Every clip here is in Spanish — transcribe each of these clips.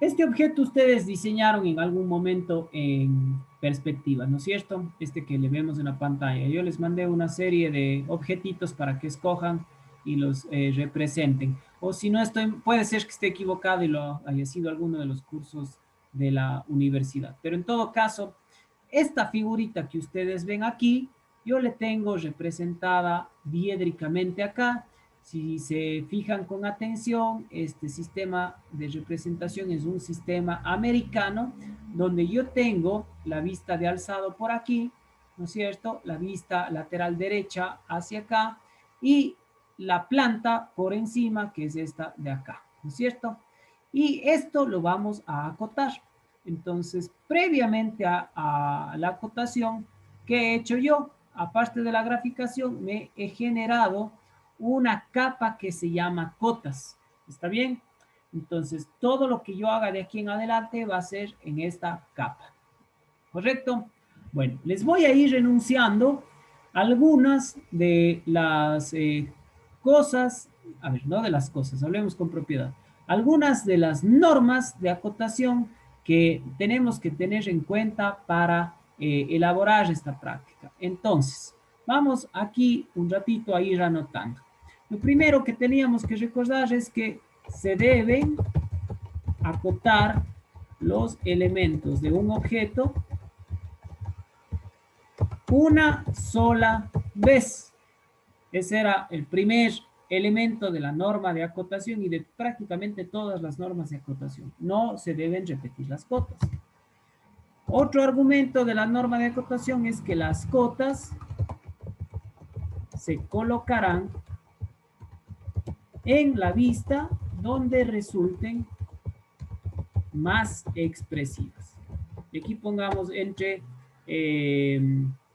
Este objeto ustedes diseñaron en algún momento en perspectiva, ¿no es cierto? Este que le vemos en la pantalla. Yo les mandé una serie de objetitos para que escojan y los representen. O si no estoy, puede ser que esté equivocado y lo haya sido alguno de los cursos de la universidad. Pero en todo caso, esta figurita que ustedes ven aquí, yo le tengo representada diédricamente acá. Si se fijan con atención, este sistema de representación es un sistema americano donde yo tengo la vista de alzado por aquí, ¿no es cierto? La vista lateral derecha hacia acá y la planta por encima, que es esta de acá, ¿no es cierto? Y esto lo vamos a acotar. Entonces, previamente a la acotación, ¿qué he hecho yo? Aparte de la graficación, me he generado una capa que se llama cotas. ¿Está bien? Entonces, todo lo que yo haga de aquí en adelante va a ser en esta capa. ¿Correcto? Bueno, les voy a ir renunciando algunas de las cosas, a ver, no de las cosas, hablemos con propiedad. Algunas de las normas de acotación que tenemos que tener en cuenta para elaborar esta práctica. Entonces, vamos aquí un ratito a ir anotando. Lo primero que teníamos que recordar es que se deben acotar los elementos de un objeto una sola vez. Ese era el primer elemento de la norma de acotación y de prácticamente todas las normas de acotación. No se deben repetir las cotas. Otro argumento de la norma de acotación es que las cotas se colocarán en la vista donde resulten más expresivas. Y aquí pongamos entre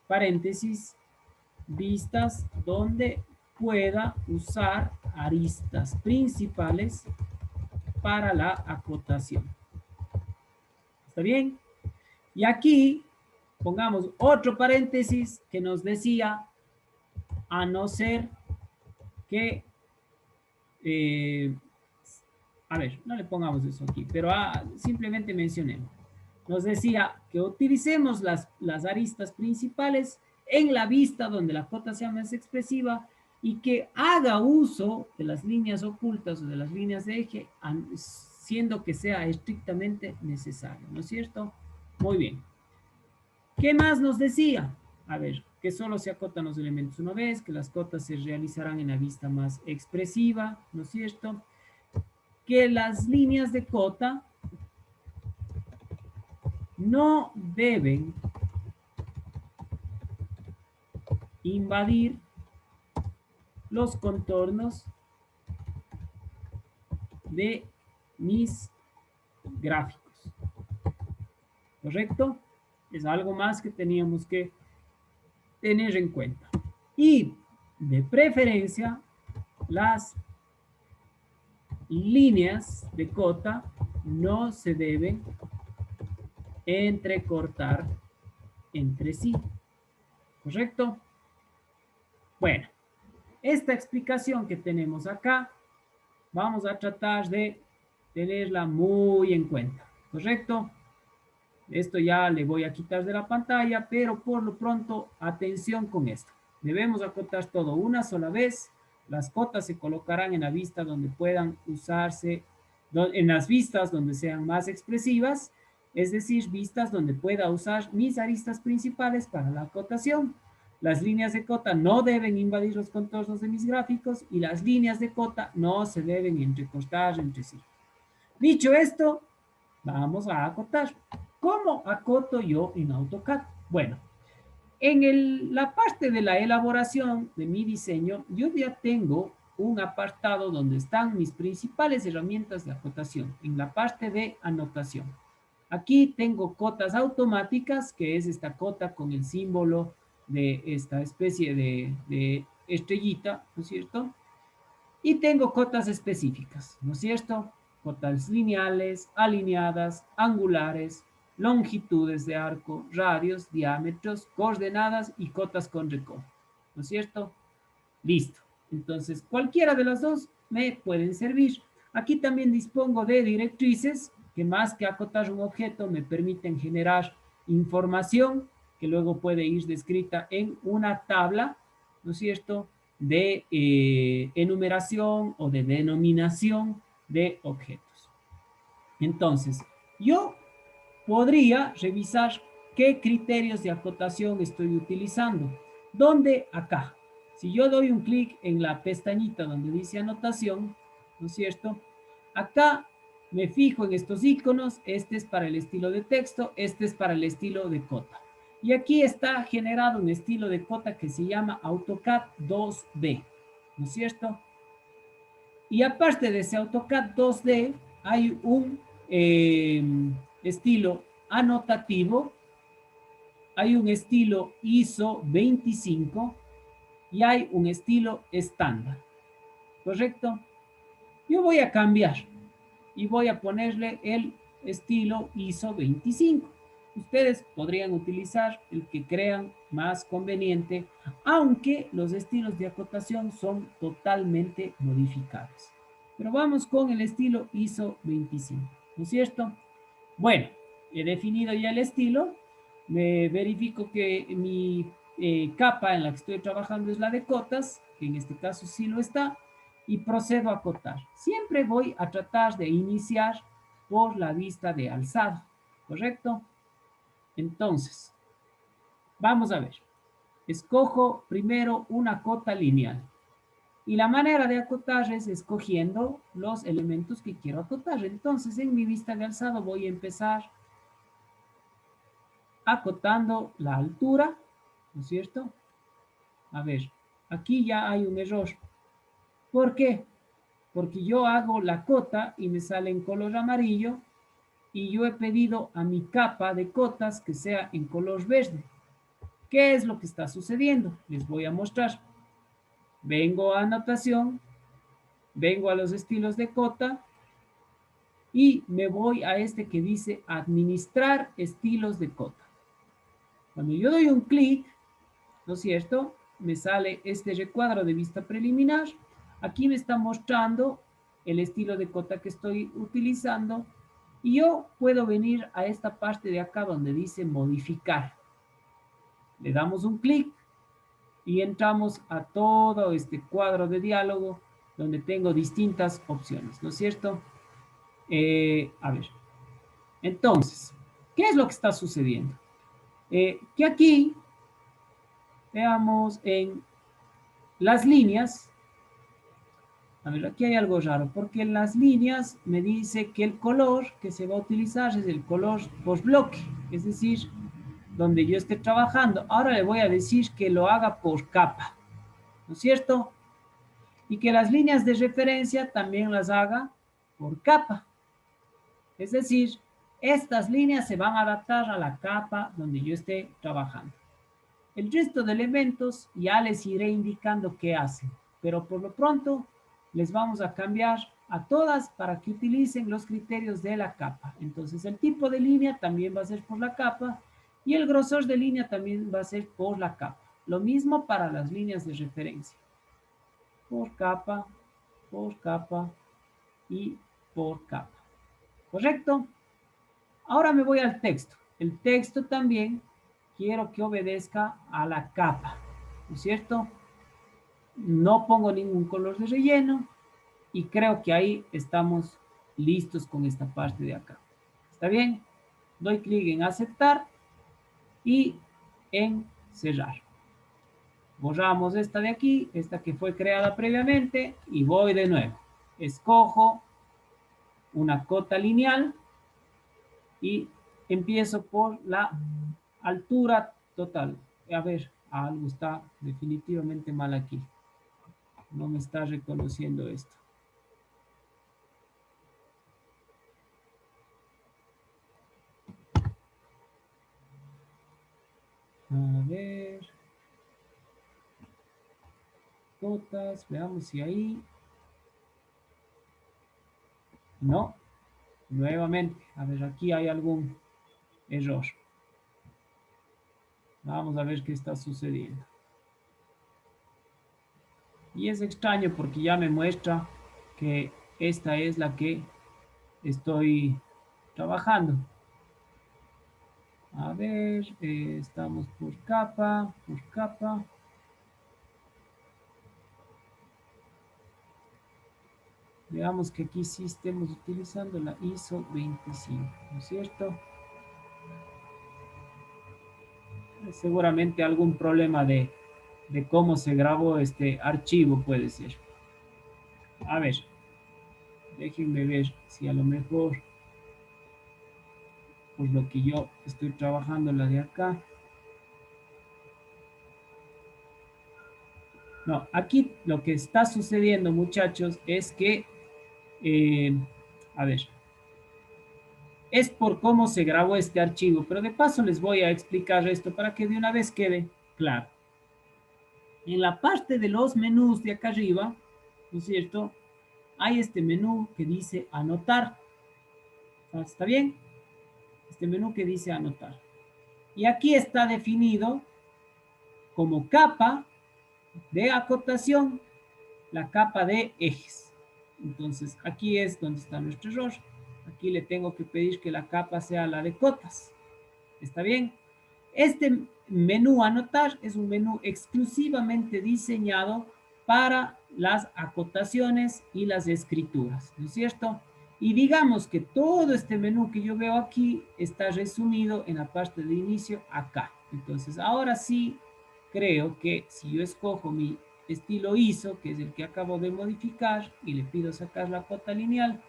paréntesis vistas donde pueda usar aristas principales para la acotación. ¿Está bien? Y aquí pongamos otro paréntesis que nos decía, a no ser que, a ver, no le pongamos eso aquí, pero simplemente mencionemos. Nos decía que utilicemos las aristas principales en la vista donde la cota sea más expresiva y que haga uso de las líneas ocultas o de las líneas de eje, siendo que sea estrictamente necesario, ¿no es cierto? Muy bien. ¿Qué más nos decía? A ver, que solo se acotan los elementos una vez, que las cotas se realizarán en la vista más expresiva, ¿no es cierto? Que las líneas de cota no deben invadir los contornos de mis gráficos. ¿Correcto? Es algo más que teníamos que tener en cuenta. Y de preferencia, las líneas de cota no se deben entrecortar entre sí. ¿Correcto? Bueno, esta explicación que tenemos acá, vamos a tratar de tenerla muy en cuenta. ¿Correcto? Esto ya le voy a quitar de la pantalla, pero por lo pronto, atención con esto. Debemos acotar todo una sola vez. Las cotas se colocarán en la vista donde puedan usarse, en las vistas donde sean más expresivas, es decir, vistas donde pueda usar mis aristas principales para la acotación. Las líneas de cota no deben invadir los contornos de mis gráficos y las líneas de cota no se deben entrecortar entre sí. Dicho esto, vamos a acotar. ¿Cómo acoto yo en AutoCAD? Bueno, en la parte de la elaboración de mi diseño, yo ya tengo un apartado donde están mis principales herramientas de acotación, en la parte de anotación. Aquí tengo cotas automáticas, que es esta cota con el símbolo de esta especie de estrellita, ¿no es cierto? Y tengo cotas específicas, ¿no es cierto? Cotas lineales, alineadas, angulares, longitudes de arco, radios, diámetros, coordenadas y cotas con recodo, ¿no es cierto? Listo. Entonces, cualquiera de las dos me pueden servir. Aquí también dispongo de directrices que más que acotar un objeto me permiten generar información que luego puede ir descrita en una tabla, ¿no es cierto?, de enumeración o de denominación de objetos. Entonces, yo podría revisar qué criterios de acotación estoy utilizando. ¿Dónde? Acá. Si yo doy un clic en la pestañita donde dice anotación, ¿no es cierto? Acá me fijo en estos iconos. Este es para el estilo de texto, este es para el estilo de cota. Y aquí está generado un estilo de cota que se llama AutoCAD 2D, ¿no es cierto? Y aparte de ese AutoCAD 2D, hay un estilo anotativo, hay un estilo ISO 25 y hay un estilo estándar, ¿correcto? Yo voy a cambiar y voy a ponerle el estilo ISO 25. Ustedes podrían utilizar el que crean más conveniente, aunque los estilos de acotación son totalmente modificables. Pero vamos con el estilo ISO 25, ¿no es cierto? Bueno, he definido ya el estilo. Me verifico que mi capa en la que estoy trabajando es la de cotas, que en este caso sí lo está, y procedo a acotar. Siempre voy a tratar de iniciar por la vista de alzado, ¿correcto? Entonces, vamos a ver. Escojo primero una cota lineal. Y la manera de acotar es escogiendo los elementos que quiero acotar. Entonces, en mi vista de alzado voy a empezar acotando la altura, ¿no es cierto? A ver, aquí ya hay un error. ¿Por qué? Porque yo hago la cota y me sale en color amarillo y yo he pedido a mi capa de cotas que sea en color verde. ¿Qué es lo que está sucediendo? Les voy a mostrar. Vengo a anotación, vengo a los estilos de cota y me voy a este que dice administrar estilos de cota. Cuando yo doy un clic, ¿no es cierto?, me sale este recuadro de vista preliminar. Aquí me está mostrando el estilo de cota que estoy utilizando y yo puedo venir a esta parte de acá donde dice modificar. Le damos un clic y entramos a todo este cuadro de diálogo donde tengo distintas opciones, ¿no es cierto? A ver, entonces, ¿qué es lo que está sucediendo? Que aquí, veamos en las líneas. A ver, aquí hay algo raro, porque en las líneas me dice que el color que se va a utilizar es el color por bloque, es decir, donde yo esté trabajando. Ahora le voy a decir que lo haga por capa, ¿no es cierto? Y que las líneas de referencia también las haga por capa. Es decir, estas líneas se van a adaptar a la capa donde yo esté trabajando. El resto de elementos ya les iré indicando qué hacen, pero por lo pronto les vamos a cambiar a todas para que utilicen los criterios de la capa. Entonces el tipo de línea también va a ser por la capa y el grosor de línea también va a ser por la capa. Lo mismo para las líneas de referencia. Por capa y por capa. ¿Correcto? Ahora me voy al texto. El texto también quiero que obedezca a la capa, ¿no es cierto? No pongo ningún color de relleno y creo que ahí estamos listos con esta parte de acá. ¿Está bien? Doy clic en aceptar y en cerrar. Borramos esta de aquí, esta que fue creada previamente y voy de nuevo. Escojo una cota lineal y empiezo por la altura total. A ver, algo está definitivamente mal aquí. No me está reconociendo esto. A ver. Cotas, veamos si ahí. No, nuevamente. A ver, aquí hay algún error. Vamos a ver qué está sucediendo. Y es extraño porque ya me muestra que esta es la que estoy trabajando. A ver, estamos por capa, por capa. Veamos que aquí sí estemos utilizando la ISO 25, ¿no es cierto? Seguramente algún problema de cómo se grabó este archivo puede ser. A ver, déjenme ver si a lo mejor, pues lo que yo estoy trabajando, la de acá. No, aquí lo que está sucediendo, muchachos, es que, a ver, es por cómo se grabó este archivo, pero de paso les voy a explicar esto para que de una vez quede claro. En la parte de los menús de acá arriba, ¿no es cierto? Hay este menú que dice anotar. ¿Está bien? Este menú que dice anotar. Y aquí está definido como capa de acotación la capa de ejes. Entonces, aquí es donde está nuestro error. Aquí le tengo que pedir que la capa sea la de cotas. ¿Está bien? Este menú anotar es un menú exclusivamente diseñado para las acotaciones y las escrituras, ¿no es cierto? Y digamos que todo este menú que yo veo aquí está resumido en la parte de inicio acá. Entonces, ahora sí creo que si yo escojo mi estilo ISO, que es el que acabo de modificar, y le pido sacar la cota lineal,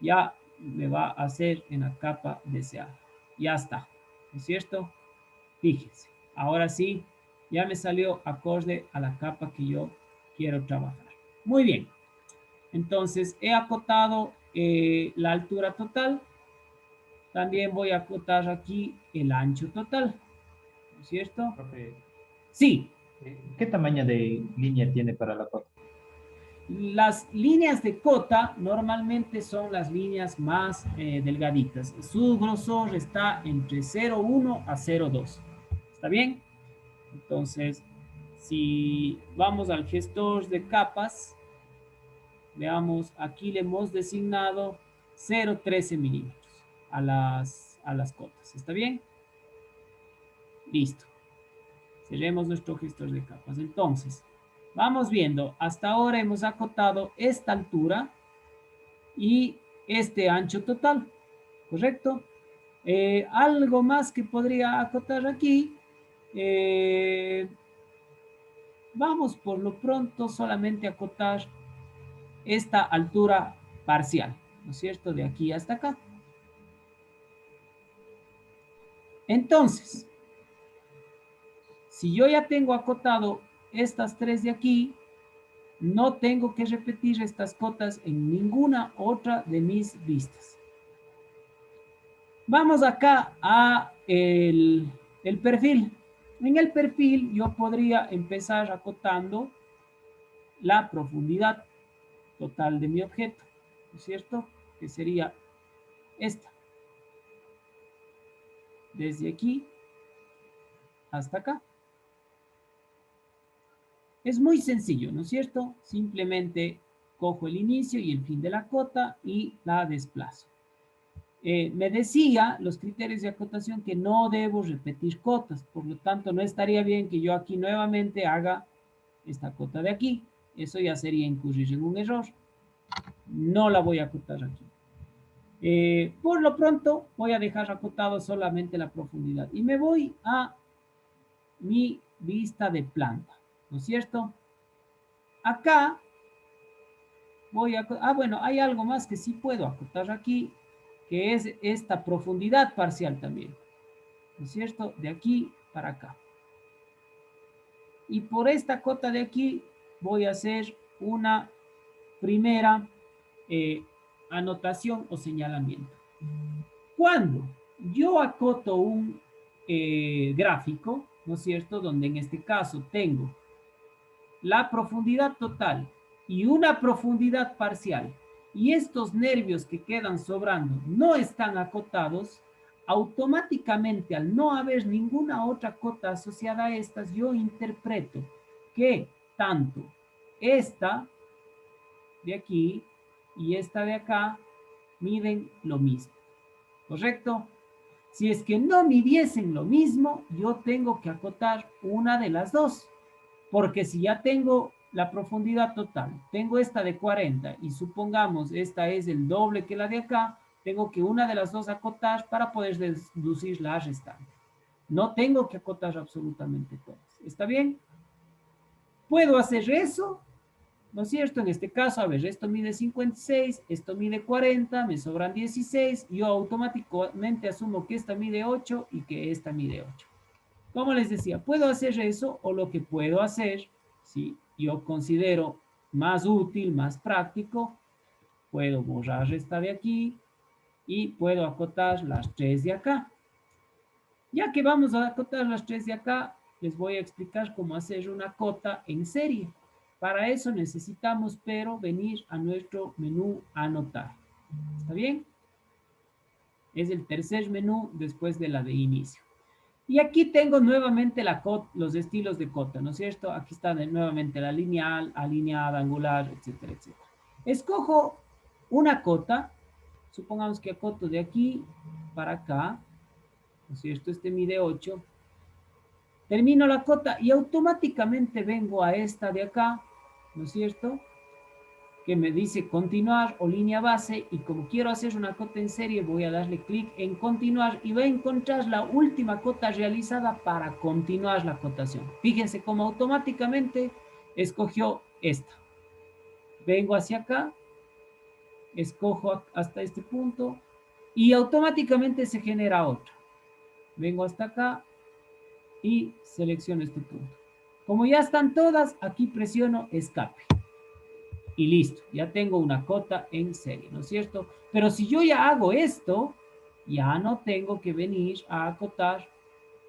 ya me va a hacer en la capa deseada. Ya está, ¿no es cierto? Fíjense, ahora sí, ya me salió acorde a la capa que yo quiero trabajar. Muy bien, entonces he acotado la altura total. También voy a acotar aquí el ancho total, ¿no es cierto? Profe, Sí, ¿qué tamaño de línea tiene para la foto? las líneas de cota normalmente son las líneas más delgaditas. Su grosor está entre 0,1 a 0,2. ¿Está bien? Entonces, si vamos al gestor de capas, veamos, aquí le hemos designado 0,13 milímetros a las cotas. ¿Está bien? Listo. Cerremos nuestro gestor de capas. Entonces, vamos viendo, hasta ahora hemos acotado esta altura y este ancho total, ¿correcto? Algo más que podría acotar aquí. Vamos por lo pronto solamente a acotar esta altura parcial, ¿no es cierto? De aquí hasta acá. Entonces, si yo ya tengo acotado estas tres de aquí, no tengo que repetir estas cotas en ninguna otra de mis vistas. Vamos acá a el perfil. En el perfil yo podría empezar acotando la profundidad total de mi objeto, ¿no es cierto? Que sería esta. Desde aquí hasta acá. Es muy sencillo, ¿no es cierto? Simplemente cojo el inicio y el fin de la cota y la desplazo. Me decía los criterios de acotación que no debo repetir cotas, por lo tanto no estaría bien que yo aquí nuevamente haga esta cota de aquí. Eso ya sería incurrir en un error. No la voy a acotar aquí. Por lo pronto voy a dejar acotado solamente la profundidad y me voy a mi vista de planta, ¿no es cierto? Acá voy a... Ah, bueno, hay algo más que sí puedo acotar aquí, que es esta profundidad parcial también, ¿no es cierto? De aquí para acá. Y por esta cota de aquí voy a hacer una primera anotación o señalamiento. Cuando yo acoto un gráfico, ¿no es cierto? Donde en este caso tengo la profundidad total y una profundidad parcial, y estos nervios que quedan sobrando no están acotados, automáticamente al no haber ninguna otra cota asociada a estas, yo interpreto que tanto esta de aquí y esta de acá miden lo mismo. ¿correcto? Si es que no midiesen lo mismo, yo tengo que acotar una de las dos. Porque si ya tengo la profundidad total, tengo esta de 40 y supongamos esta es el doble que la de acá, tengo que una de las dos acotar para poder deducir la restante. No tengo que acotar absolutamente todas. ¿Está bien? Puedo hacer eso, ¿no es cierto? En este caso, a ver, esto mide 56, esto mide 40, me sobran 16, yo automáticamente asumo que esta mide 8 y que esta mide 8. Como les decía, puedo hacer eso o lo que puedo hacer, si yo considero más útil, más práctico, puedo borrar esta de aquí y puedo acotar las 3 de acá. Ya que vamos a acotar las 3 de acá, les voy a explicar cómo hacer una cota en serie. Para eso necesitamos, pero, venir a nuestro menú anotar. ¿Está bien? Es el tercer menú después de la de inicio. Y aquí tengo nuevamente los estilos de cota, ¿no es cierto? Aquí está nuevamente la lineal, alineada, angular, etcétera, etcétera. Escojo una cota, supongamos que acoto de aquí para acá, ¿no es cierto? Este mide 8. Termino la cota y automáticamente vengo a esta de acá, ¿no es cierto? Que me dice continuar o línea base y como quiero hacer una cota en serie voy a darle clic en continuar y voy a encontrar la última cota realizada para continuar la cotación. Fíjense cómo automáticamente escogió esta. Vengo hacia acá, escojo hasta este punto y automáticamente se genera otra. Vengo hasta acá y selecciono este punto. Como ya están todas, aquí presiono escape. Y listo, ya tengo una cota en serie, ¿no es cierto? Pero si yo ya hago esto, ya no tengo que venir a acotar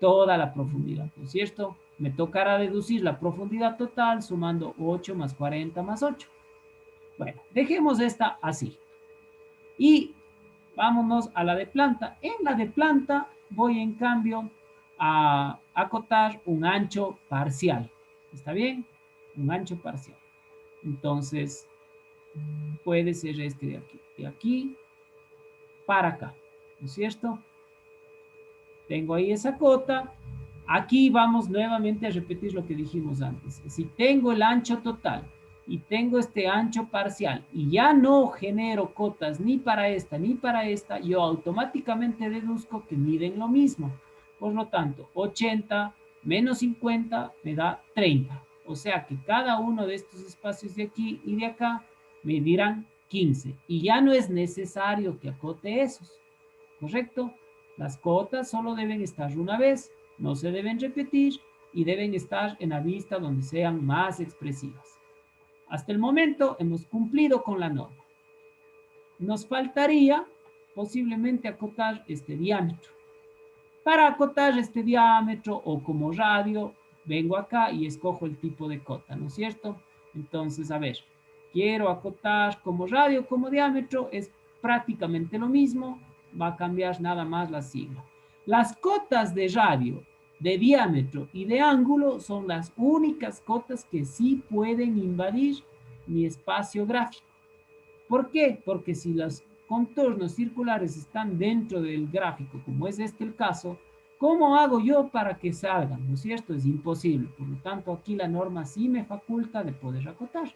toda la profundidad, ¿no es cierto? Me tocará deducir la profundidad total sumando 8 más 40 más 8. Bueno, dejemos esta así. Y vámonos a la de planta. En la de planta voy en cambio a acotar un ancho parcial. ¿Está bien? Un ancho parcial. Entonces, puede ser este de aquí para acá, ¿no es cierto? Tengo ahí esa cota. Aquí vamos nuevamente a repetir lo que dijimos antes. Si tengo el ancho total y tengo este ancho parcial y ya no genero cotas ni para esta ni para esta, yo automáticamente deduzco que miden lo mismo. Por lo tanto, 80 menos 50 me da 30. O sea que cada uno de estos espacios de aquí y de acá me dirán 15. Y ya no es necesario que acote esos. ¿Correcto? Las cotas solo deben estar una vez, no se deben repetir y deben estar en la vista donde sean más expresivas. Hasta el momento hemos cumplido con la norma. Nos faltaría posiblemente acotar este diámetro. Para acotar este diámetro o como radio, vengo acá y escojo el tipo de cota, ¿no es cierto? Entonces, a ver, quiero acotar como radio, como diámetro, es prácticamente lo mismo, va a cambiar nada más la sigla. Las cotas de radio, de diámetro y de ángulo son las únicas cotas que sí pueden invadir mi espacio gráfico. ¿Por qué? Porque si los contornos circulares están dentro del gráfico, como es este el caso, ¿cómo hago yo para que salgan? ¿No es cierto? Es imposible. Por lo tanto, aquí la norma sí me faculta de poder acotar.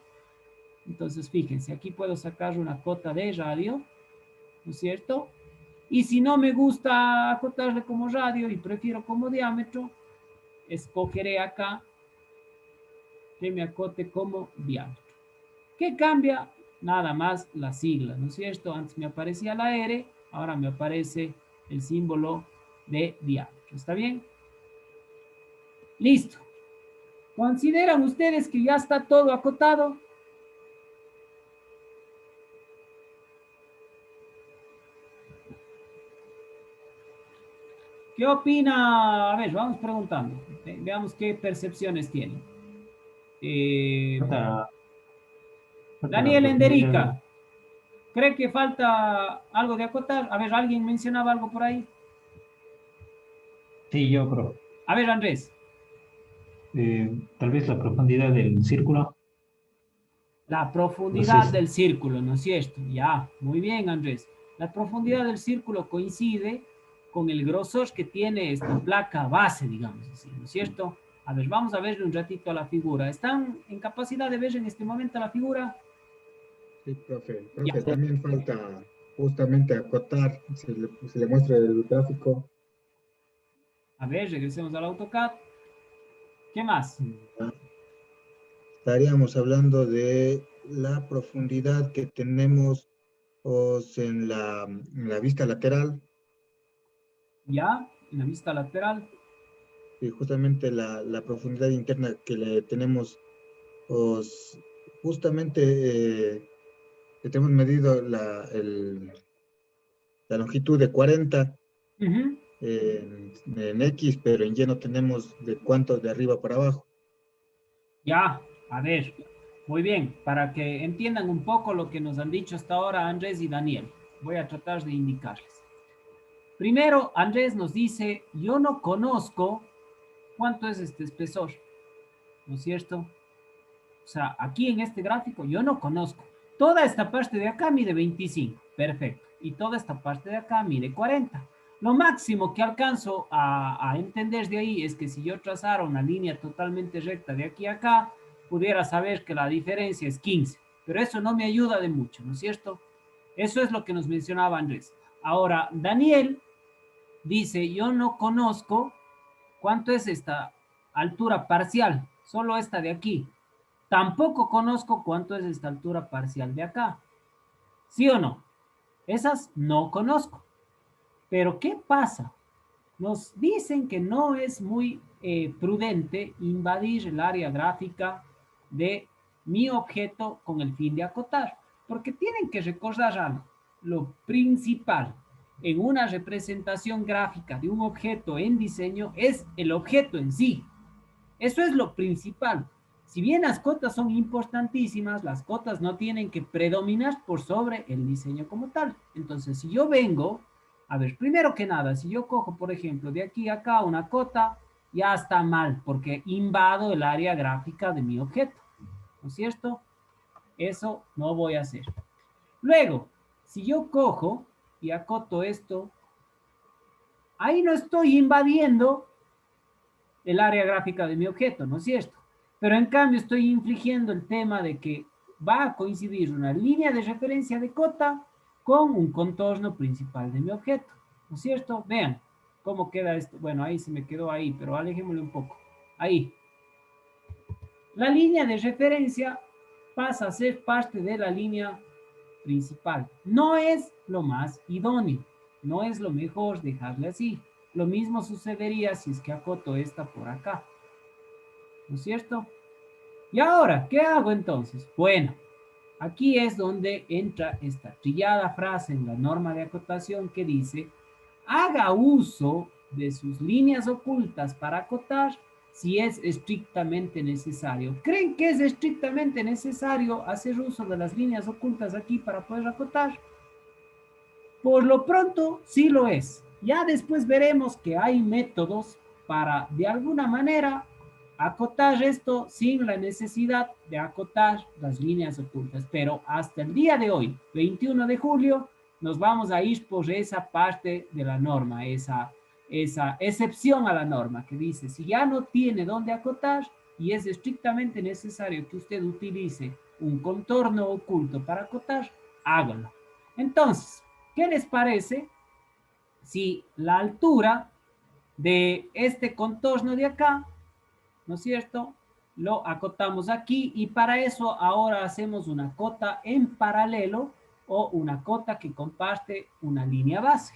Entonces, fíjense, aquí puedo sacar una cota de radio, ¿no es cierto? Y si no me gusta acotarle como radio y prefiero como diámetro, escogeré acá que me acote como diámetro. ¿Qué cambia? Nada más la sigla, ¿no es cierto? Antes me aparecía la R, ahora me aparece el símbolo de diámetro. ¿Está bien? Listo. ¿Consideran ustedes que ya está todo acotado? ¿Qué opina? A ver, vamos preguntando. Veamos qué percepciones tienen. Falta, falta la Daniel profundidad. Enderica, ¿cree que falta algo de acotar? A ver, ¿alguien mencionaba algo por ahí? Sí, yo creo. A ver, Andrés. Tal vez la profundidad del círculo. La No sé profundidad del círculo, ¿no es cierto? Ya, muy bien, Andrés. La profundidad del círculo coincide con el grosor que tiene esta placa base, digamos así, ¿no es cierto? A ver, vamos a verle un ratito a la figura. ¿Están en capacidad de ver en este momento la figura? Sí, profe. Ya. Profe, también falta justamente acotar, se le muestra el gráfico. A ver, regresemos al AutoCAD. ¿Qué más? Ya. Estaríamos hablando de la profundidad que tenemos en la vista lateral Ya, en la vista lateral. y justamente la profundidad interna que le tenemos, os, justamente que tenemos medido la longitud de 40 Ujú. en X, pero en Y no tenemos de cuánto de arriba para abajo. Ya, a ver, muy bien, para que entiendan un poco lo que nos han dicho hasta ahora Andrés y Daniel, voy a tratar de indicarles. Primero, Andrés nos dice, yo no conozco cuánto es este espesor, ¿no es cierto? O sea, aquí en este gráfico yo no conozco. Toda esta parte de acá mide 25, perfecto. Y toda esta parte de acá mide 40. Lo máximo que alcanzo a entender de ahí es que si yo trazara una línea totalmente recta de aquí a acá, pudiera saber que la diferencia es 15. Pero eso no me ayuda de mucho, ¿no es cierto? Eso es lo que nos mencionaba Andrés. Ahora, Daniel dice, yo no conozco cuánto es esta altura parcial, solo esta de aquí. Tampoco conozco cuánto es esta altura parcial de acá. ¿Sí o no? Esas no conozco. Pero ¿qué pasa? Nos dicen que no es muy prudente invadir el área gráfica de mi objeto con el fin de acotar, porque tienen que recordar algo. Lo principal en una representación gráfica de un objeto en diseño es el objeto en sí. Eso es lo principal. Si bien las cotas son importantísimas, las cotas no tienen que predominar por sobre el diseño como tal. Entonces, si yo vengo, a ver, primero que nada, si yo cojo, por ejemplo, de aquí a acá una cota, ya está mal, porque invado el área gráfica de mi objeto. ¿No es cierto? Eso no voy a hacer. Luego, si yo cojo y acoto esto, ahí no estoy invadiendo el área gráfica de mi objeto, ¿no es cierto? Pero en cambio estoy infligiendo el tema de que va a coincidir una línea de referencia de cota con un contorno principal de mi objeto, ¿no es cierto? Vean cómo queda esto. Bueno, ahí se me quedó ahí, pero alejémosle un poco. Ahí. La línea de referencia pasa a ser parte de la línea principal. No es lo más idóneo, no es lo mejor dejarle así. Lo mismo sucedería si es que acoto esta por acá. ¿No es cierto? Y ahora, ¿qué hago entonces? Bueno, aquí es donde entra esta trillada frase en la norma de acotación que dice, haga uso de sus líneas ocultas para acotar si es estrictamente necesario. ¿Creen que es estrictamente necesario hacer uso de las líneas ocultas aquí para poder acotar? Por lo pronto, sí lo es. Ya después veremos que hay métodos para, de alguna manera, acotar esto sin la necesidad de acotar las líneas ocultas. Pero hasta el día de hoy, 21 de julio, nos vamos a ir por esa parte de la norma, esa excepción a la norma que dice, si ya no tiene dónde acotar y es estrictamente necesario que usted utilice un contorno oculto para acotar, hágalo. Entonces, ¿qué les parece si la altura de este contorno de acá, ¿no es cierto? Lo acotamos aquí y para eso ahora hacemos una cota en paralelo o una cota que comparte una línea base.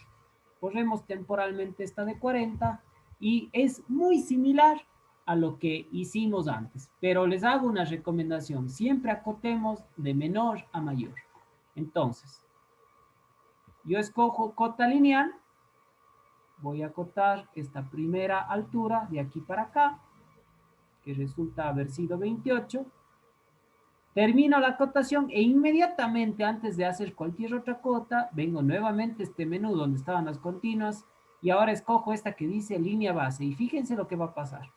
Corremos temporalmente esta de 40 y es muy similar a lo que hicimos antes, pero les hago una recomendación, siempre acotemos de menor a mayor. Entonces, yo escojo cota lineal, voy a acotar esta primera altura de aquí para acá, que resulta haber sido 28. Termino la acotación e inmediatamente antes de hacer cualquier otra cota, vengo nuevamente a este menú donde estaban las continuas y ahora escojo esta que dice línea base y fíjense lo que va a pasar.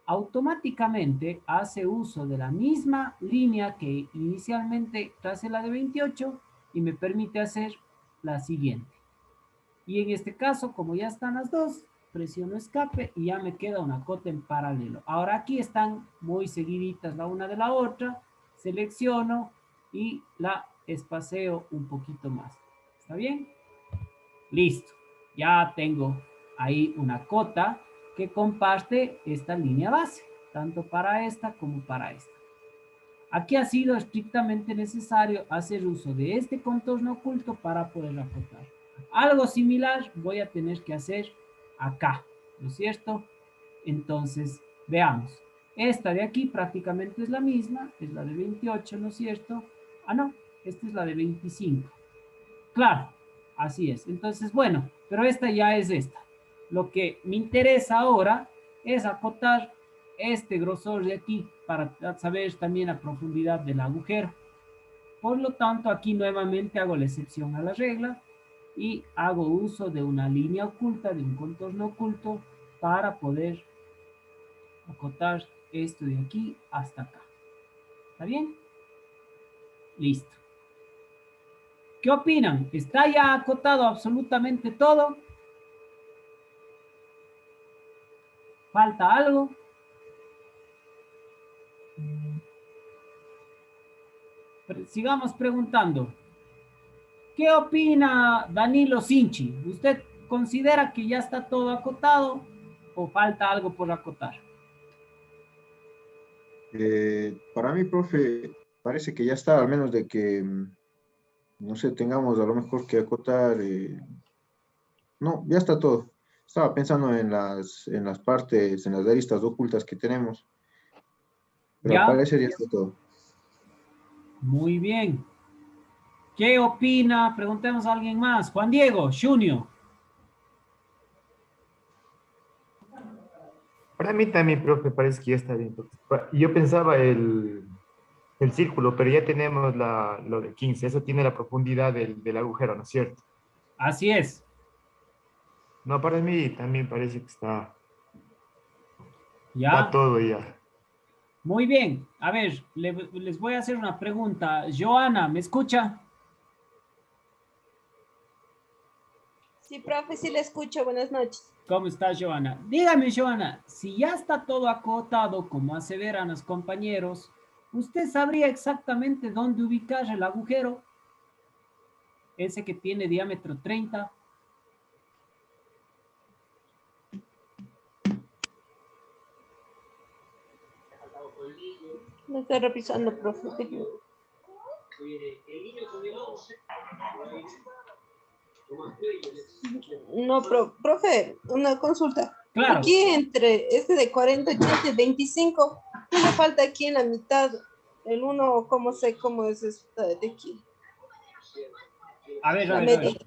Automáticamente hace uso de la misma línea que inicialmente tracé la de 28 y me permite hacer la siguiente. Y en este caso, como ya están las dos, presiono escape y ya me queda una cota en paralelo. Ahora aquí están muy seguiditas la una de la otra. Selecciono y la espaceo un poquito más. ¿Está bien? Listo. Ya tengo ahí una cota que comparte esta línea base, tanto para esta como para esta. Aquí ha sido estrictamente necesario hacer uso de este contorno oculto para poder acotar. Algo similar voy a tener que hacer acá, ¿no es cierto? Entonces, veamos. Esta de aquí prácticamente es la misma, es la de 28, ¿no es cierto? Ah, no, esta es la de 25. Claro, así es. Entonces, bueno, pero esta ya es esta. Lo que me interesa ahora es acotar este grosor de aquí para saber también la profundidad del agujero. Por lo tanto, aquí nuevamente hago la excepción a la regla y hago uso de una línea oculta, de un contorno oculto, para poder acotar esto de aquí hasta acá. ¿Está bien? Listo. ¿Qué opinan? ¿Está ya acotado absolutamente todo? ¿Falta algo? Sigamos preguntando. ¿Qué opina Danilo Sinchi? ¿Usted considera que ya está todo acotado o falta algo por acotar? Para mí, profe, parece que ya está, al menos de que, no sé, tengamos a lo mejor que acotar. No, ya está todo. Estaba pensando en las partes, en las aristas ocultas que tenemos, pero al ¿Ya? parecer ya está todo. Muy bien. ¿Qué opina? Preguntemos a alguien más. Juan Diego, Junior. Para mí también, profe, parece que ya está bien. Yo pensaba el círculo, pero ya tenemos lo de 15. Eso tiene la profundidad del agujero, ¿no es cierto? Así es. No, para mí también parece que está ¿Ya? todo ya. Muy bien. A ver, les voy a hacer una pregunta. Joana, ¿me escucha? Sí, profe, sí le escucho. Buenas noches. ¿Cómo estás, Joana? Dígame, Joana, si ya está todo acotado, como aseveran los compañeros, ¿usted sabría exactamente dónde ubicar el agujero? Ese que tiene diámetro 30. Lo estoy revisando, profe. No, profe, una consulta. Claro. Aquí entre este de 40, 80 y 25, ¿qué le falta aquí en la mitad? El uno, ¿cómo sé cómo es esta de aquí? A ver.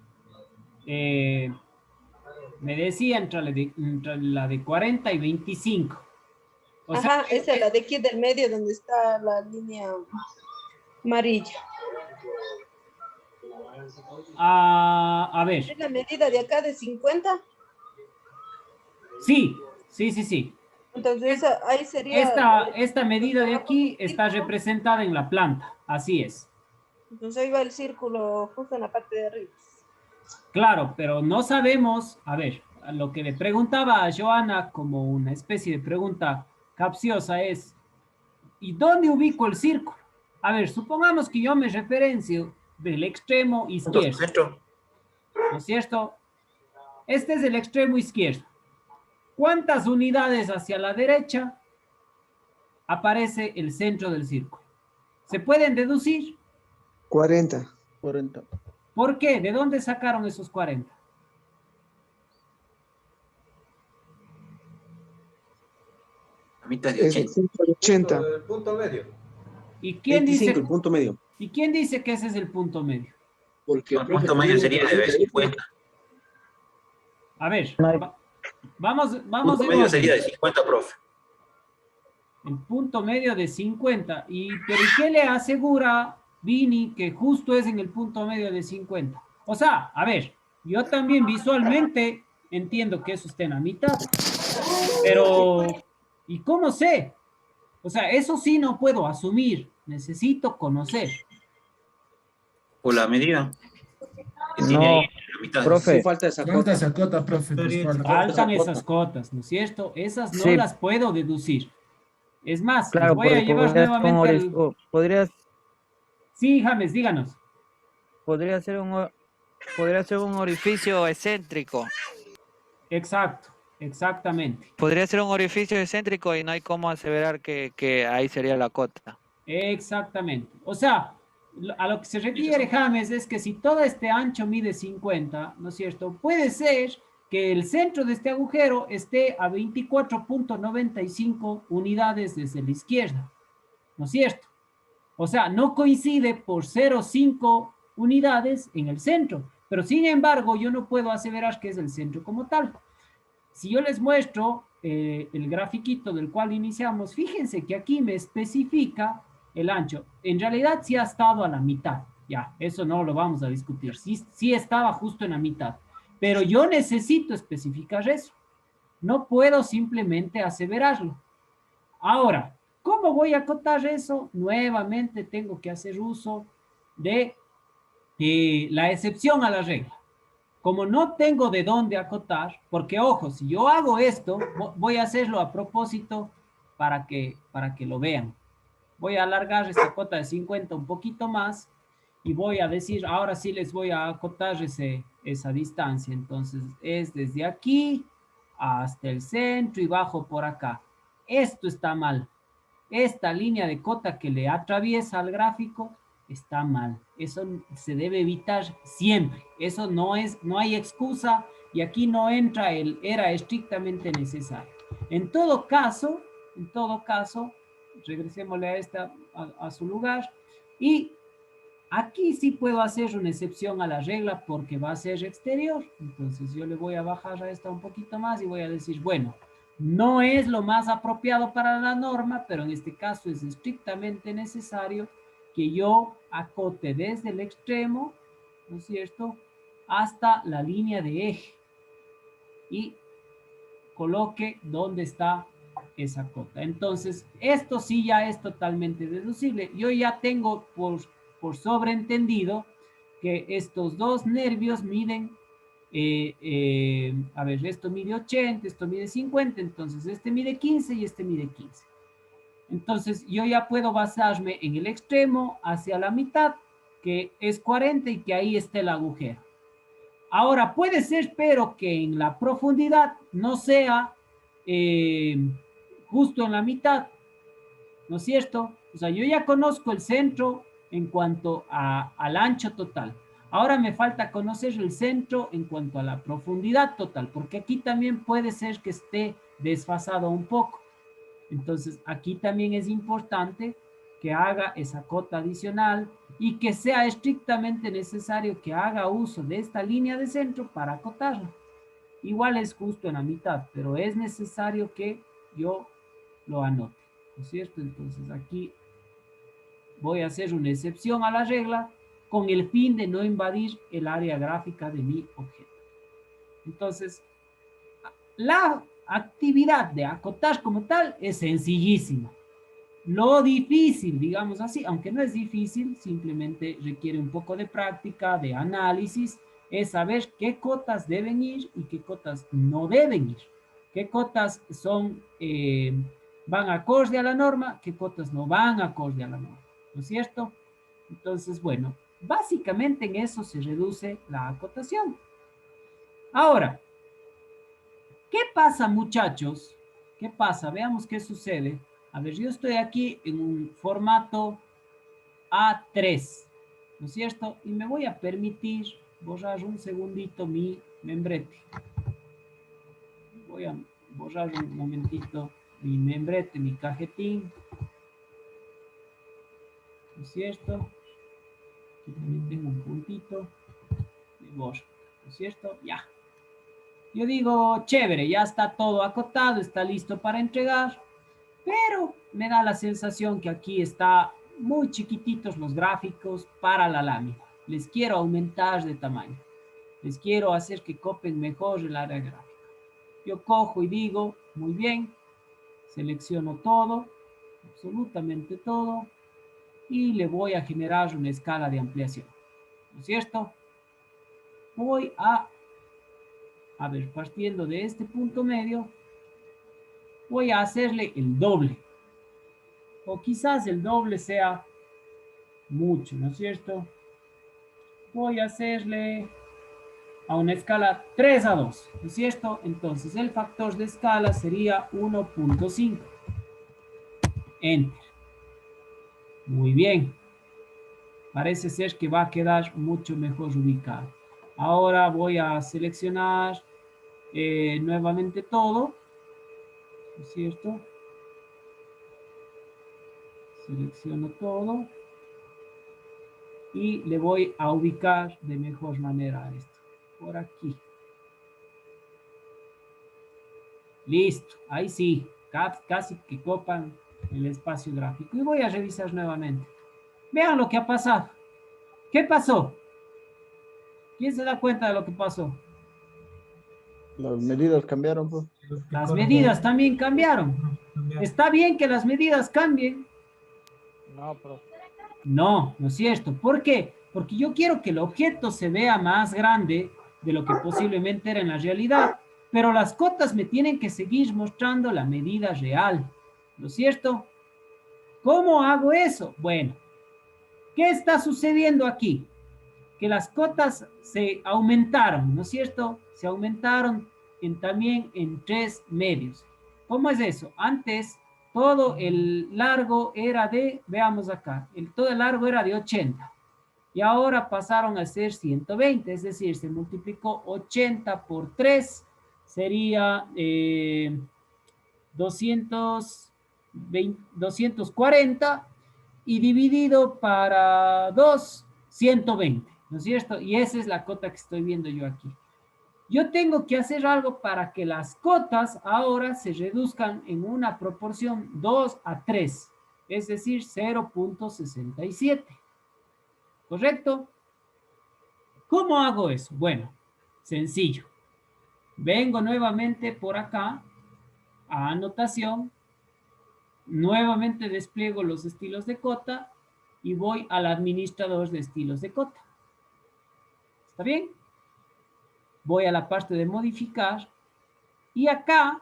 Me decía entre la de 40 y 25. O Ajá, sea, esa es la de aquí del medio donde está la línea amarilla. a ver. ¿Es la medida de acá de 50? Sí. Entonces ahí sería... Esta medida de aquí está representada en la planta. Así es. Entonces ahí va el círculo justo en la parte de arriba. Claro, pero no sabemos, a ver, lo que le preguntaba a Joana como una especie de pregunta capciosa es, ¿y dónde ubico el círculo? A ver, supongamos que yo me referencio del extremo izquierdo, ¿no es cierto? Este es el extremo izquierdo. ¿Cuántas unidades hacia la derecha aparece el centro del círculo? ¿Se pueden deducir? 40. ¿Por qué? ¿De dónde sacaron esos 40? Mitad de 80. 80. El punto medio. ¿Y quién 25, dice, el punto medio. ¿y quién dice que ese es el punto medio? Porque El punto medio sería de 50. A ver, vamos El en punto medio orden. sería de 50, profe. El punto medio de 50. ¿Pero qué le asegura, Vini, que justo es en el punto medio de 50? O sea, a ver, yo también visualmente entiendo que eso está en la mitad. Pero, ¿y cómo sé? O sea, eso sí no puedo asumir. Necesito conocer. Por la medida. Que tiene No, ahí la mitad. profe. Sí, falta esa Falta cota. esa cota, profe. Pues, falta. Faltan esas cotas, ¿no es cierto? Esas no Sí, las puedo deducir. Es más, les claro, voy a porque llevar nuevamente al... Sí, James, díganos. podría ser podría ser un orificio excéntrico. Exacto, exactamente. Podría ser un orificio excéntrico y no hay cómo aseverar que ahí sería la cota. Exactamente. O sea, a lo que se refiere James es que si todo este ancho mide 50, ¿no es cierto? Puede ser que el centro de este agujero esté a 24.95 unidades desde la izquierda, ¿no es cierto? O sea, no coincide por 0,5 unidades en el centro, pero sin embargo yo no puedo aseverar que es el centro como tal. Si yo les muestro el grafiquito del cual iniciamos, fíjense que aquí me especifica el ancho. En realidad sí ha estado a la mitad, ya, eso no lo vamos a discutir. Sí estaba justo en la mitad, pero yo necesito especificar eso. No puedo simplemente aseverarlo. Ahora, ¿cómo voy a acotar eso? Nuevamente tengo que hacer uso de la excepción a la regla. Como no tengo de dónde acotar, porque ojo, si yo hago esto, voy a hacerlo a propósito para que lo vean. Voy a alargar esta cota de 50 un poquito más y voy a decir, ahora sí les voy a acotar esa distancia. Entonces es desde aquí hasta el centro y bajo por acá. Esto está mal. Esta línea de cota que le atraviesa al gráfico está mal. Eso se debe evitar siempre. Eso no hay excusa y aquí no entra el era estrictamente necesario. En todo caso, regresémosle a su lugar y aquí sí puedo hacer una excepción a la regla porque va a ser exterior. Entonces yo le voy a bajar a esta un poquito más y voy a decir, bueno, no es lo más apropiado para la norma, pero en este caso es estrictamente necesario que yo acote desde el extremo, ¿no es cierto?, hasta la línea de eje y coloque dónde está esa cota. Entonces, esto sí ya es totalmente deducible. Yo ya tengo por sobreentendido que estos dos nervios miden, a ver, esto mide 80, esto mide 50, entonces este mide 15 y este mide 15. Entonces, yo ya puedo basarme en el extremo hacia la mitad, que es 40 y que ahí esté el agujero. Ahora, puede ser, pero que en la profundidad no sea justo en la mitad, ¿no es cierto? O sea, yo ya conozco el centro en cuanto al ancho total. Ahora me falta conocer el centro en cuanto a la profundidad total, porque aquí también puede ser que esté desfasado un poco. Entonces, aquí también es importante que haga esa cota adicional y que sea estrictamente necesario que haga uso de esta línea de centro para acotarla. Igual es justo en la mitad, pero es necesario que yo lo anote, ¿no es cierto? Entonces aquí voy a hacer una excepción a la regla con el fin de no invadir el área gráfica de mi objeto. Entonces, la actividad de acotar como tal es sencillísima. Lo difícil, digamos así, aunque no es difícil, simplemente requiere un poco de práctica, de análisis, es saber qué cotas deben ir y qué cotas no deben ir. Qué cotas van acorde a la norma, qué cotas no van acorde a la norma, ¿no es cierto? Entonces, bueno, básicamente en eso se reduce la acotación. Ahora, ¿qué pasa, muchachos? ¿Qué pasa? Veamos qué sucede. A ver, yo estoy aquí en un formato A3, ¿no es cierto? Y me voy a permitir borrar un segundito mi membrete. Voy a borrar un momentito mi membrete, mi cajetín. ¿No es cierto? Aquí también tengo un puntito. Me borro, ¿no es cierto? Ya. Yo digo, chévere, ya está todo acotado, está listo para entregar. Pero me da la sensación que aquí está muy chiquititos los gráficos para la lámina. Les quiero aumentar de tamaño. Les quiero hacer que copen mejor el área gráfica. Yo cojo y digo, muy bien, selecciono todo, absolutamente todo, y le voy a generar una escala de ampliación. ¿No es cierto? voy a ver, partiendo de este punto medio, voy a hacerle el doble. O quizás el doble sea mucho, ¿no es cierto? Voy a hacerle a una escala 3 a 2, ¿no es cierto? Entonces el factor de escala sería 1.5. Enter. Muy bien. Parece ser que va a quedar mucho mejor ubicado. Ahora voy a seleccionar nuevamente todo, ¿no es cierto? Selecciono todo y le voy a ubicar de mejor manera a esto. Por aquí. Listo, ahí sí, casi que copan el espacio gráfico. Y voy a revisar nuevamente. Vean lo que ha pasado. ¿Qué pasó? ¿Quién se da cuenta de lo que pasó? Las medidas cambiaron, pues. Las medidas también cambiaron. ¿Está bien que las medidas cambien? No, profe. No, no es cierto. ¿Por qué? Porque yo quiero que el objeto se vea más grande de lo que posiblemente era en la realidad, pero las cotas me tienen que seguir mostrando la medida real, ¿no es cierto? ¿Cómo hago eso? Bueno, ¿qué está sucediendo aquí? Que las cotas se aumentaron, ¿no es cierto? Se aumentaron también en 3 medios. ¿Cómo es eso? Antes todo el largo era de, veamos acá, todo el largo era de 80 y ahora pasaron a ser 120, es decir, se multiplicó 80 por 3, sería 240 y dividido para 2, 120, ¿no es cierto? Y esa es la cota que estoy viendo yo aquí. Yo tengo que hacer algo para que las cotas ahora se reduzcan en una proporción 2 a 3, es decir, 0.67. ¿Correcto? ¿Cómo hago eso? Bueno, sencillo. Vengo nuevamente por acá a anotación, nuevamente despliego los estilos de cota y voy al administrador de estilos de cota. ¿Está bien? Voy a la parte de modificar y acá,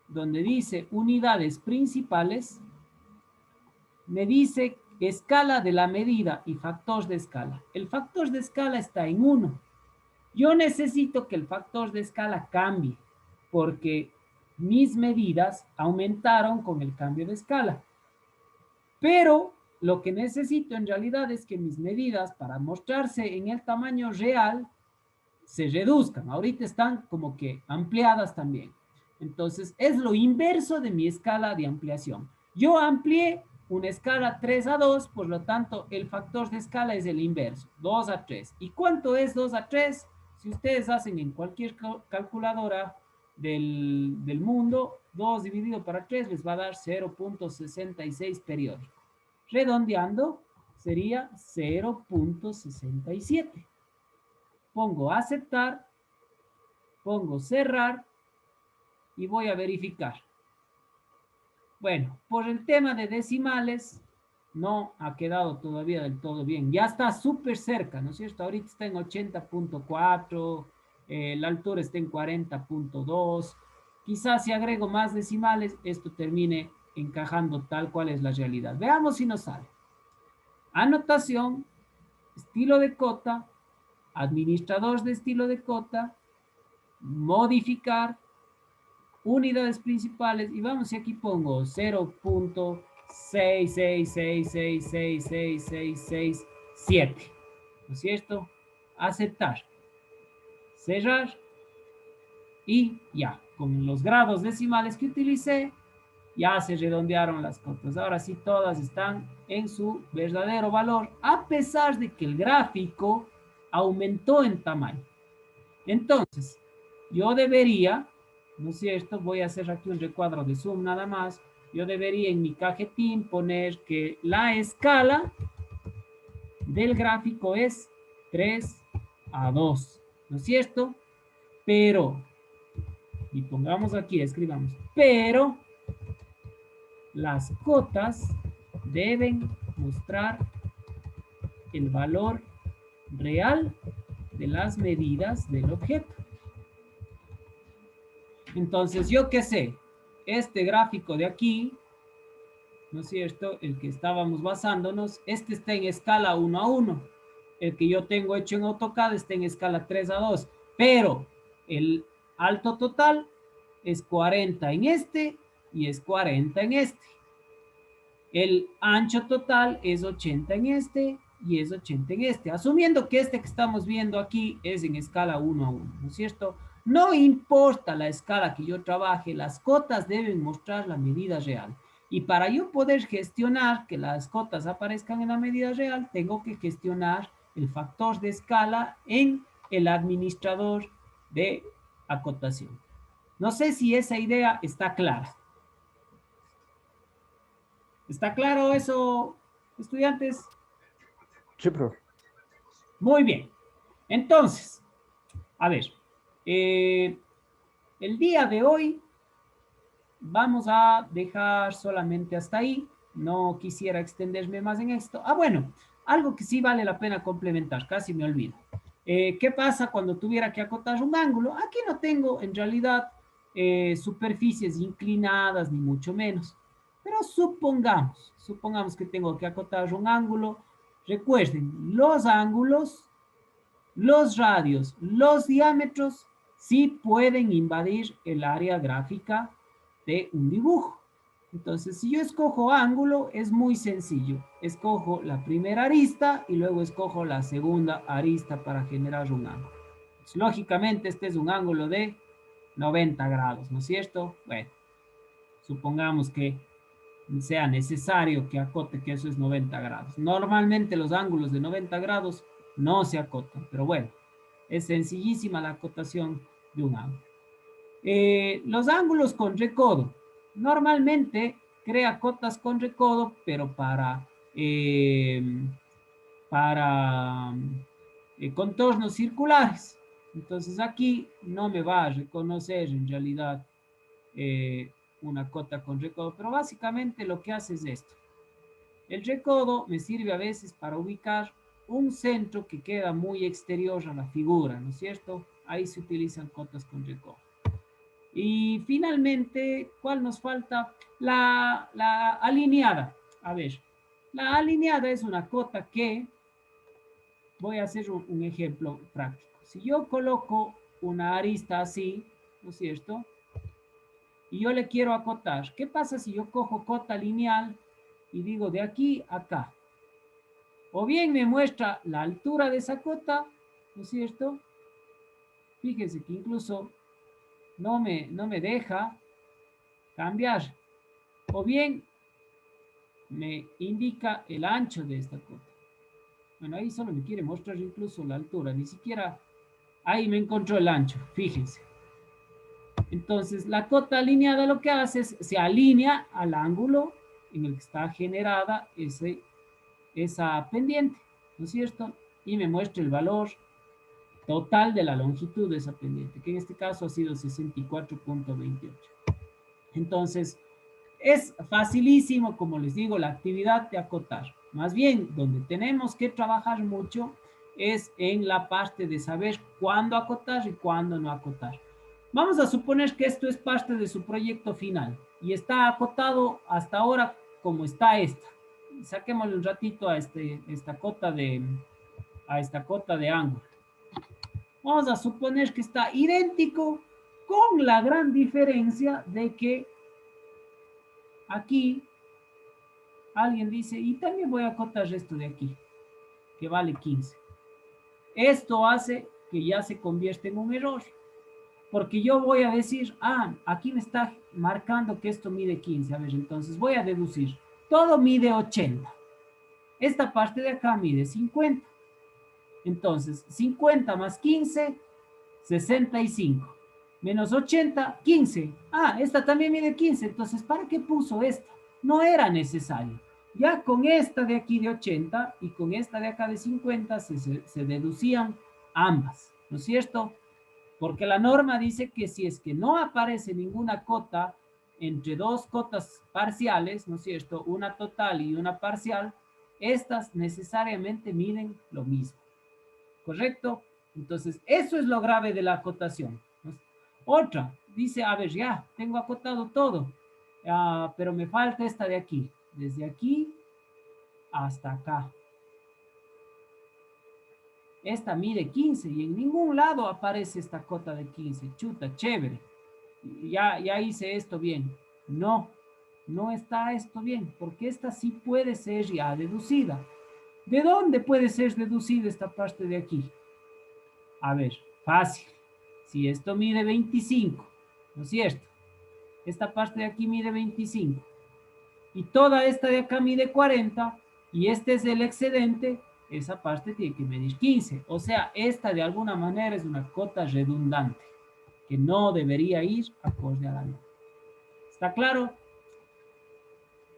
donde dice unidades principales, me dice escala de la medida y factor de escala. El factor de escala está en 1. Yo necesito que el factor de escala cambie porque mis medidas aumentaron con el cambio de escala. Pero lo que necesito en realidad es que mis medidas para mostrarse en el tamaño real se reduzcan. Ahorita están como que ampliadas también. Entonces es lo inverso de mi escala de ampliación. Yo amplié una escala 3 a 2, por lo tanto el factor de escala es el inverso, 2 a 3. ¿Y cuánto es 2 a 3? Si ustedes hacen en cualquier calculadora del mundo, 2 dividido para 3 les va a dar 0.66 periódico. Redondeando, sería 0.67. Pongo aceptar, pongo cerrar y voy a verificar. Bueno, por el tema de decimales, no ha quedado todavía del todo bien. Ya está súper cerca, ¿no es cierto? Ahorita está en 80.4, la altura está en 40.2. Quizás si agrego más decimales, esto termine encajando tal cual es la realidad. Veamos si nos sale. Anotación, estilo de cota, administrador de estilo de cota, modificar, unidades principales, y vamos, si aquí pongo 0.666666667, ¿no es cierto? Aceptar, cerrar, y ya, con los grados decimales que utilicé, ya se redondearon las cotas. Ahora sí, todas están en su verdadero valor, a pesar de que el gráfico aumentó en tamaño. Entonces, yo debería, ¿no es cierto? Voy a hacer aquí un recuadro de zoom nada más. Yo debería en mi cajetín poner que la escala del gráfico es 3 a 2, ¿no es cierto? Pero, y pongamos aquí, escribamos, pero las cotas deben mostrar el valor real de las medidas del objeto. Entonces, yo qué sé, este gráfico de aquí, ¿no es cierto? El que estábamos basándonos, este está en escala 1:1. El que yo tengo hecho en AutoCAD está en escala 3:2. Pero el alto total es 40 en este y es 40 en este. El ancho total es 80 en este y es 80 en este. Asumiendo que este que estamos viendo aquí es en escala 1:1, ¿no es cierto? No importa la escala que yo trabaje, las cotas deben mostrar la medida real. Y para yo poder gestionar que las cotas aparezcan en la medida real, tengo que gestionar el factor de escala en el administrador de acotación. No sé si esa idea está clara. ¿Está claro eso, estudiantes? Sí, profe. Muy bien. Entonces, a ver, el día de hoy vamos a dejar solamente hasta ahí. No quisiera extenderme más en esto. Ah, bueno, algo que sí vale la pena complementar, casi me olvido. ¿Qué pasa cuando tuviera que acotar un ángulo? Aquí no tengo en realidad superficies inclinadas, ni mucho menos. Pero supongamos que tengo que acotar un ángulo. Recuerden, los ángulos, los radios, los diámetros, sí pueden invadir el área gráfica de un dibujo. Entonces, si yo escojo ángulo, es muy sencillo. Escojo la primera arista y luego escojo la segunda arista para generar un ángulo. Pues, lógicamente, este es un ángulo de 90 grados, ¿no es cierto? Bueno, supongamos que sea necesario que acote que eso es 90 grados. Normalmente los ángulos de 90 grados no se acotan, pero bueno, es sencillísima la acotación de un ángulo. Los ángulos con recodo. Normalmente crea cotas con recodo, pero para contornos circulares. Entonces aquí no me va a reconocer en realidad una cota con recodo, pero básicamente lo que hace es esto. El recodo me sirve a veces para ubicar un centro que queda muy exterior a la figura, ¿no es cierto? Ahí se utilizan cotas con recodo. Y finalmente, ¿cuál nos falta? La alineada. A ver, la alineada es una cota que, voy a hacer un ejemplo práctico. Si yo coloco una arista así, ¿no es cierto? Y yo le quiero acotar. ¿Qué pasa si yo cojo cota lineal y digo de aquí a acá? O bien me muestra la altura de esa cota, ¿no es cierto? Fíjense que incluso no me deja cambiar. O bien me indica el ancho de esta cota. Bueno, ahí solo me quiere mostrar incluso la altura, ni siquiera ahí me encontró el ancho, fíjense. Entonces, la cota alineada lo que hace es se alinea al ángulo en el que está generada esa pendiente, ¿no es cierto? Y me muestra el valor total de la longitud de esa pendiente, que en este caso ha sido 64.28. Entonces, es facilísimo, como les digo, la actividad de acotar. Más bien, donde tenemos que trabajar mucho es en la parte de saber cuándo acotar y cuándo no acotar. Vamos a suponer que esto es parte de su proyecto final y está acotado hasta ahora como está esta. Saquémosle un ratito a esta cota de ángulo. Vamos a suponer que está idéntico con la gran diferencia de que aquí alguien dice, y también voy a acotar esto de aquí, que vale 15. Esto hace que ya se convierte en un error. Porque yo voy a decir, aquí me está marcando que esto mide 15. A ver, entonces voy a deducir. Todo mide 80. Esta parte de acá mide 50. Entonces, 50 más 15, 65. Menos 80, 15. Esta también mide 15. Entonces, ¿para qué puso esta? No era necesario. Ya con esta de aquí de 80 y con esta de acá de 50 se deducían ambas, ¿no es cierto? Porque la norma dice que si es que no aparece ninguna cota entre dos cotas parciales, ¿no es cierto? Una total y una parcial, estas necesariamente miden lo mismo. ¿Correcto? Entonces, eso es lo grave de la acotación. Otra, dice, a ver, ya, tengo acotado todo, pero me falta esta de aquí, desde aquí hasta acá. Esta mide 15 y en ningún lado aparece esta cota de 15. Chuta, chévere. Ya hice esto bien. No, no está esto bien, porque esta sí puede ser ya deducida. ¿De dónde puede ser deducida esta parte de aquí? A ver, fácil. Si esto mide 25, ¿no es cierto? Esta parte de aquí mide 25. Y toda esta de acá mide 40. Y este es el excedente. Esa parte tiene que medir 15. O sea, esta de alguna manera es una cota redundante, que no debería ir acorde a la ley. ¿Está claro?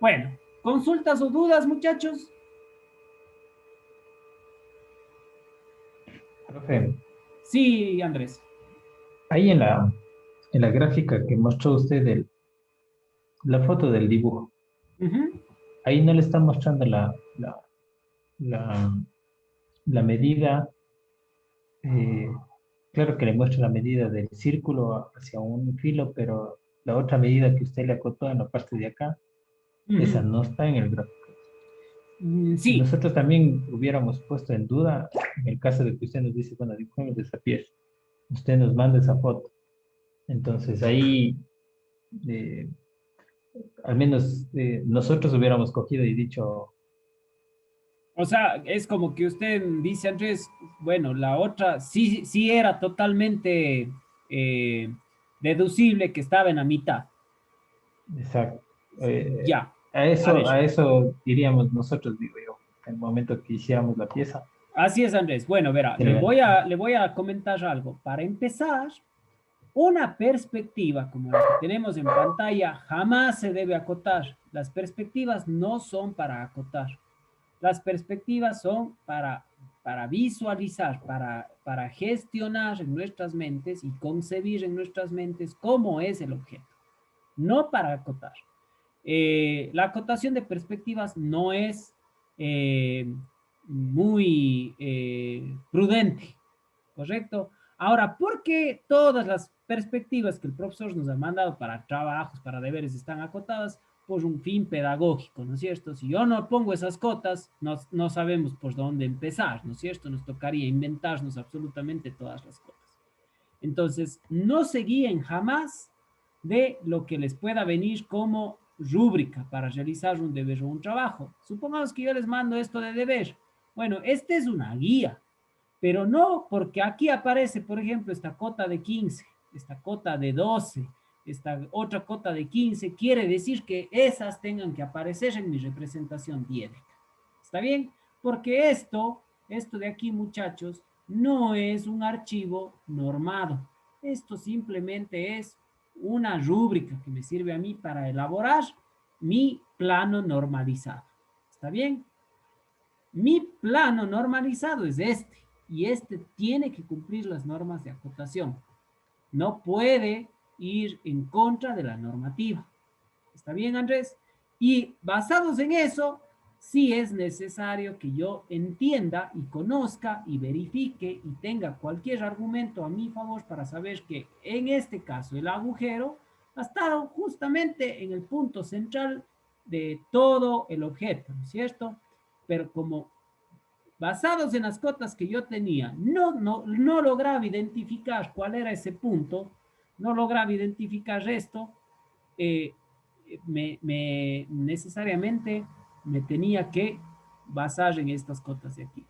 Bueno, ¿consultas o dudas, muchachos? Profe, Sí, Andrés. ahí en la gráfica que mostró usted, la foto del dibujo, ahí no le está mostrando la, la medida, claro que le muestra la medida del círculo hacia un filo, pero la otra medida que usted le acotó en la parte de acá, esa no está en el gráfico. Sí. Nosotros también hubiéramos puesto en duda, en el caso de que usted nos dice, bueno, dibujemos esa pieza, usted nos manda esa foto. Entonces ahí, al menos nosotros hubiéramos cogido y dicho... O sea, es como que usted dice, Andrés, bueno, la otra sí era totalmente deducible que estaba en la mitad. Exacto. Ya. A eso iríamos nosotros, digo yo, en el momento que hiciéramos la pieza. Así es, Andrés. Bueno, verá, le voy a comentar algo. Para empezar, una perspectiva como la que tenemos en pantalla jamás se debe acotar. Las perspectivas no son para acotar. Las perspectivas son para visualizar, para gestionar en nuestras mentes y concebir en nuestras mentes cómo es el objeto, no para acotar. La acotación de perspectivas no es muy prudente, ¿correcto? Ahora, ¿por qué todas las perspectivas que el profesor nos ha mandado para trabajos, para deberes, están acotadas? Por un fin pedagógico, ¿no es cierto? Si yo no pongo esas cotas, no sabemos por dónde empezar, ¿no es cierto? Nos tocaría inventarnos absolutamente todas las cotas. Entonces, no se guíen jamás de lo que les pueda venir como rúbrica para realizar un deber o un trabajo. Supongamos que yo les mando esto de deber. Bueno, esta es una guía, pero no porque aquí aparece, por ejemplo, esta cota de 15, esta cota de 12, esta otra cota de 15, quiere decir que esas tengan que aparecer en mi representación diédrica. ¿Está bien? Porque esto de aquí, muchachos, no es un archivo normado. Esto simplemente es una rúbrica que me sirve a mí para elaborar mi plano normalizado. ¿Está bien? Mi plano normalizado es este, y este tiene que cumplir las normas de acotación. No puede ir en contra de la normativa. ¿Está bien, Andrés? Y basados en eso, sí es necesario que yo entienda y conozca y verifique y tenga cualquier argumento a mi favor para saber que en este caso el agujero ha estado justamente en el punto central de todo el objeto, ¿no es cierto? Pero como basados en las cotas que yo tenía, no lograba identificar cuál era ese punto, no lograba identificar esto, necesariamente me tenía que basar en estas cotas de aquí.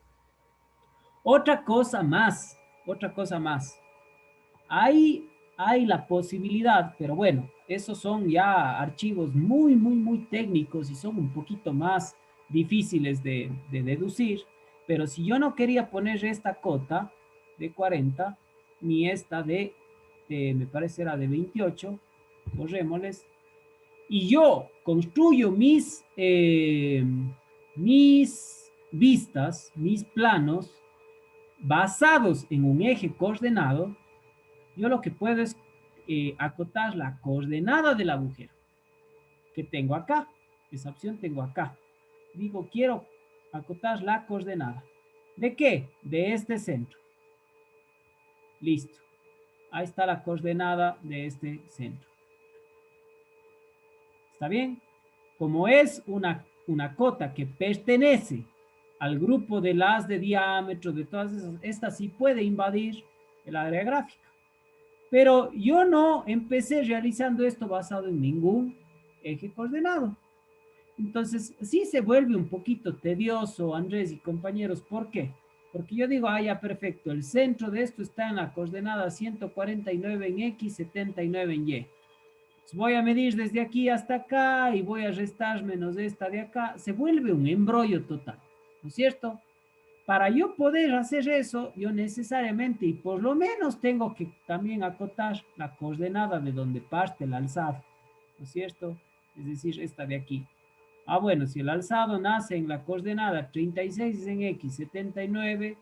Otra cosa más. Hay la posibilidad, pero bueno, esos son ya archivos muy técnicos y son un poquito más difíciles de deducir, pero si yo no quería poner esta cota de 40, ni esta me parece era de 28, borrémosles, y yo construyo mis vistas, mis planos, basados en un eje coordenado, yo lo que puedo es acotar la coordenada del agujero que tengo acá. Esa opción tengo acá. Digo, quiero acotar la coordenada. ¿De qué? De este centro. Listo. Ahí está la coordenada de este centro. ¿Está bien? Como es una cota que pertenece al grupo de las de diámetro, de todas esas, esta sí puede invadir el área gráfica. Pero yo no empecé realizando esto basado en ningún eje coordenado. Entonces, sí se vuelve un poquito tedioso, Andrés y compañeros. ¿Por qué? Porque yo digo, ya perfecto, el centro de esto está en la coordenada 149 en X, 79 en Y. Entonces voy a medir desde aquí hasta acá y voy a restar menos esta de acá. Se vuelve un embrollo total, ¿no es cierto? Para yo poder hacer eso, yo necesariamente, y por lo menos tengo que también acotar la coordenada de donde parte el alzado, ¿no es cierto? Es decir, esta de aquí. Ah, bueno, si el alzado nace en la coordenada 36 en X, 79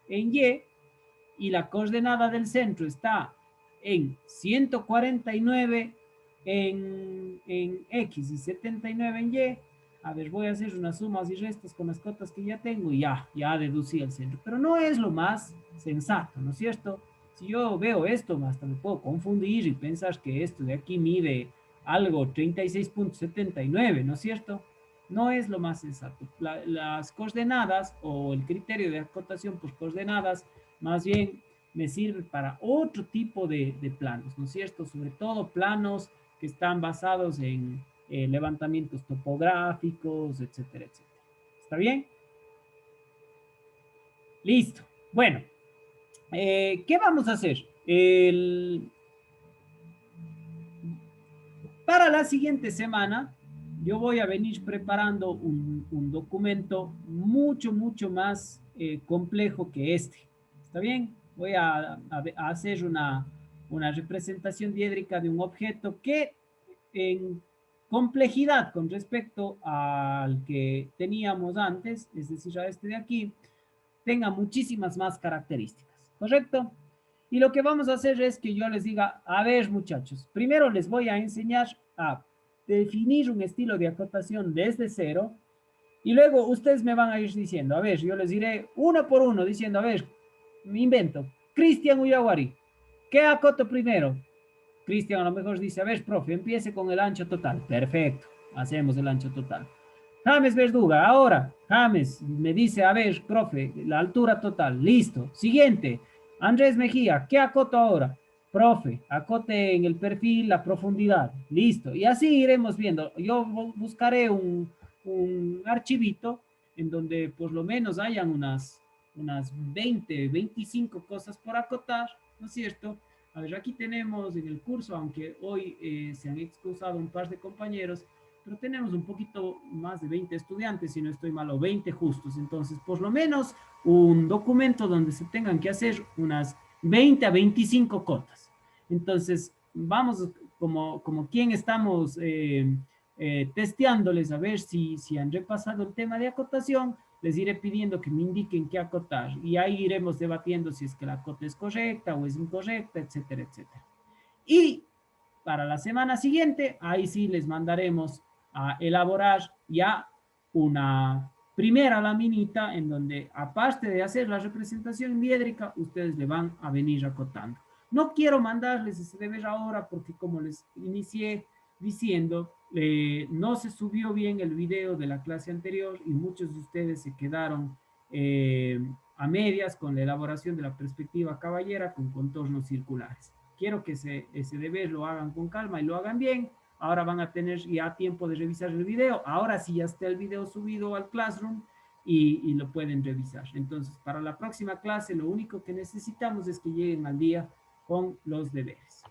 en Y, y la coordenada del centro está en 149 en X y 79 en Y, a ver, voy a hacer unas sumas y restas con las cotas que ya tengo y ya deducí el centro. Pero no es lo más sensato, ¿no es cierto? Si yo veo esto, hasta me puedo confundir y pensar que esto de aquí mide algo 36.79, ¿no es cierto? No es lo más sensato. Las coordenadas o el criterio de acotación por coordenadas más bien me sirve para otro tipo de planos, ¿no es cierto? Sobre todo planos que están basados en levantamientos topográficos, etcétera, etcétera. ¿Está bien? Listo. Bueno, ¿qué vamos a hacer? Para la siguiente semana, yo voy a venir preparando un documento mucho más complejo que este. ¿Está bien? Voy a hacer una representación diédrica de un objeto que en complejidad con respecto al que teníamos antes, es decir, a este de aquí, tenga muchísimas más características, ¿correcto? Y lo que vamos a hacer es que yo les diga, a ver muchachos, primero les voy a enseñar a definir un estilo de acotación desde cero y luego ustedes me van a ir diciendo, a ver, yo les diré uno por uno diciendo, a ver, me invento, Cristian Uyaguari, ¿qué acoto primero? Cristian a lo mejor dice, a ver, profe, empiece con el ancho total. Perfecto, hacemos el ancho total. James Verduga, ahora, James me dice, a ver, profe, la altura total. Listo. Siguiente, Andrés Mejía, ¿qué acoto ahora? Profe, acote en el perfil la profundidad. Listo. Y así iremos viendo. Yo buscaré un archivito en donde por lo menos hayan unas 20, 25 cosas por acotar, ¿no es cierto? A ver, aquí tenemos en el curso, aunque hoy se han excusado un par de compañeros, pero tenemos un poquito más de 20 estudiantes, si no estoy mal, o 20 justos. Entonces, por lo menos un documento donde se tengan que hacer unas 20 a 25 cotas. Entonces, vamos como quien estamos testeándoles a ver si han repasado el tema de acotación. Les iré pidiendo que me indiquen qué acotar y ahí iremos debatiendo si es que la acota es correcta o es incorrecta, etcétera, etcétera. Y para la semana siguiente, ahí sí les mandaremos a elaborar ya una primera laminita en donde, aparte de hacer la representación diédrica, ustedes le van a venir acotando. No quiero mandarles ese deber ahora porque, como les inicié diciendo, no se subió bien el video de la clase anterior y muchos de ustedes se quedaron a medias con la elaboración de la perspectiva caballera con contornos circulares. Quiero que ese deber lo hagan con calma y lo hagan bien. Ahora van a tener ya tiempo de revisar el video. Ahora sí ya está el video subido al Classroom y lo pueden revisar. Entonces, para la próxima clase, lo único que necesitamos es que lleguen al día con los deberes.